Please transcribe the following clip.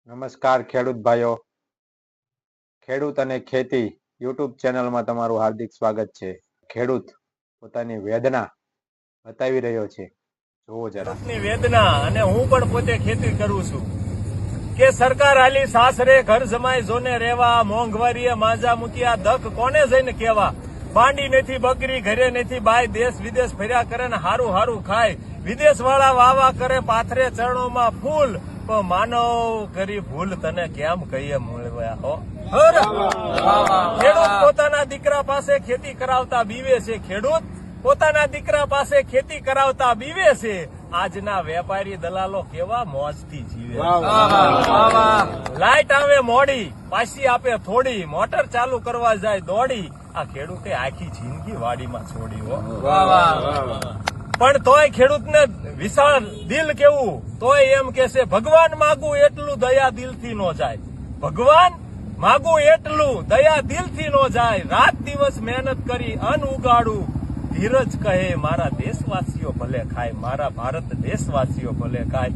નમસ્કાર ખેડૂત ભાઈઓ, ખેડૂત અને ખેતી યુટ્યુબ ચેનલમાં તમારું હાર્દિક સ્વાગત છે। ખેડૂત પોતાની વેદના બતાવી રહ્યો છે, જોવો જરા। ખેડૂતની વેદના અને હું પણ પોતે ખેતી કરું છું કે સરકાર આલી સાસરે ઘર જમાઈ જોને રહેવા, મોંઘવારીએ માંજા મૂક્યા, દખ કોને જઈને કહેવા। બાંડી નથી બકરી, ઘરે નથી બાય, દેશ વિદેશ ફર્યા કરે ને હારું હારું ખાય, વિદેશ વાળા વાવા કરે, પાથરે ચરણોમાં ફૂલ, પણ માનવ કરી ભૂલ તને કેમ કહીએ મૂળવ્યા હો। ખેડૂત પોતાના દીકરા પાસે ખેતી કરાવતા બીવે છે, ખેડૂત પોતાના દીકરા પાસે ખેતી કરાવતા બીવે છે। આજના વેપારી દલાલો કેવા મોજથી જીવે। લાઈટ આવે મોડી, પાછી આપે થોડી, મોટર ચાલુ કરવા જાય દોડી, આ ખેડૂતે આખી જિંદગી વાડીમાં છોડી હો। પણ તોય ખેડૂતને વિશાળ દિલ કેવું, તોય એમ કે છે ભગવાન માગું એટલું દયા દિલથી નો જાય, ભગવાન માગું એટલું દયા દિલથી નો જાય, રાત દિવસ મહેનત કરી અન્ન ઉગાડું, ધીરજ કહે મારા દેશવાસીઓ ભલે ખાય, મારા ભારત દેશવાસીઓ ભલે ખાય।